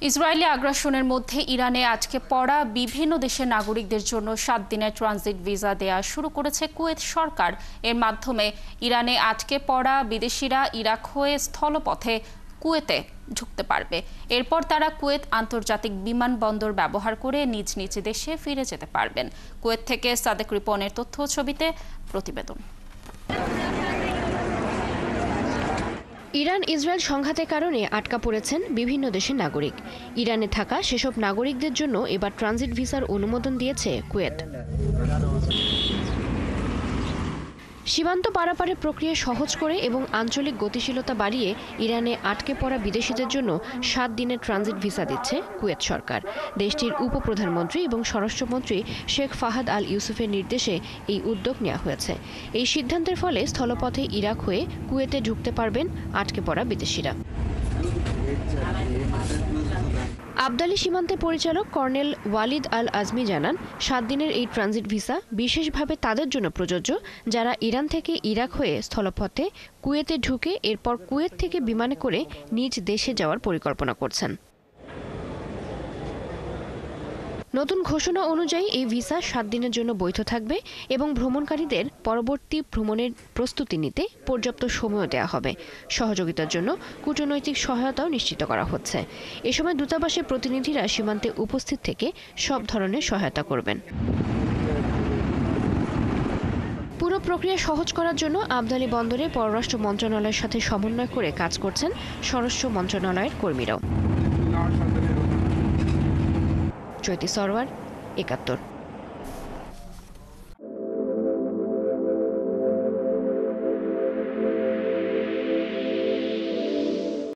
Israeli আগ্রাসনের মধ্যে ইরানে আটকে পড়া বিভিন্ন দেশের নাগরিকদের জন্য 7 দিনের ট্রানজিট ভিসা দেয়া শুরু করেছে কুয়েত সরকার। এর মাধ্যমে ইরানে আটকে পড়া বিদেশিরা ইরাক হয়ে স্থলপথে কুয়েতে ঢুকতে পারবে। এরপর তারা কুয়েত আন্তর্জাতিক বিমানবন্দর ব্যবহার করে নিজ নিজ দেশে ফিরে যেতে পারবেন। কুয়েত থেকে সাদেক রিপনের তথ্য ছবিতে প্রতিবেদন। ইরান ইসরায়েল সংঘাতের কারণে আটকা পড়েছেন বিভিন্ন দেশের নাগরিক। ইরানে থাকা সেসব নাগরিকদের জন্য এবার ট্রানজিট ভিসার অনুমোদন দিয়েছে কুয়েত। সীমান্ত পারাপারের প্রক্রিয়া সহজ করে এবং আঞ্চলিক গতিশীলতা বাড়িয়ে ইরানে আটকে পড়া বিদেশিদের জন্য 7 দিনের ট্রানজিট ভিসা দিচ্ছে কুয়েত সরকার। দেশটির উপপ্রধানমন্ত্রী এবং স্বরাষ্ট্রমন্ত্রী শেখ ফাহাদ আল ইউসুফের নির্দেশে এই উদ্যোগ নেওয়া হয়েছে। এই সিদ্ধান্তের ফলে স্থলপথে ইরাক হয়ে কুয়েতে ঢুকতে পারবেন আটকে পড়া বিদেশিরা। আবদালি সীমান্তের পরিচালক কর্নেল ওয়ালিদ আল আজমি জানান, 7 দিনের এই ট্রানজিট ভিসা বিশেষভাবে তাদের জন্য প্রযোজ্য যারা ইরান থেকে ইরাক হয়ে স্থলপথে কুয়েতে ঢুকে এরপর কুয়েত থেকে বিমানে করে নিজ দেশে যাওয়ার পরিকল্পনা করছেন। নতুন ঘোষণা অনুযায়ী এই ভিসা 7 দিনের জন্য বৈধ থাকবে এবং ভ্রমণকারীদের পরবর্তী ভ্রমণের প্রস্তুতি নিতে পর্যাপ্ত সময় দেওয়া হবে। সহযোগিতার জন্য কূটনৈতিক সহায়তাও নিশ্চিত করা হচ্ছে। এ সময় দূতাবাসের প্রতিনিধিরা সীমান্তে উপস্থিত থেকে সব ধরনের সহায়তা করবেন। পুরো প্রক্রিয়া সহজ করার জন্য আবদালি বন্দরে পররাষ্ট্র মন্ত্রণালয়ের সাথে সমন্বয় করে কাজ করছেন স্বরাষ্ট্র মন্ত্রণালয়ের কর্মীরাও। জ্যোতি সরওয়ার, ৭১।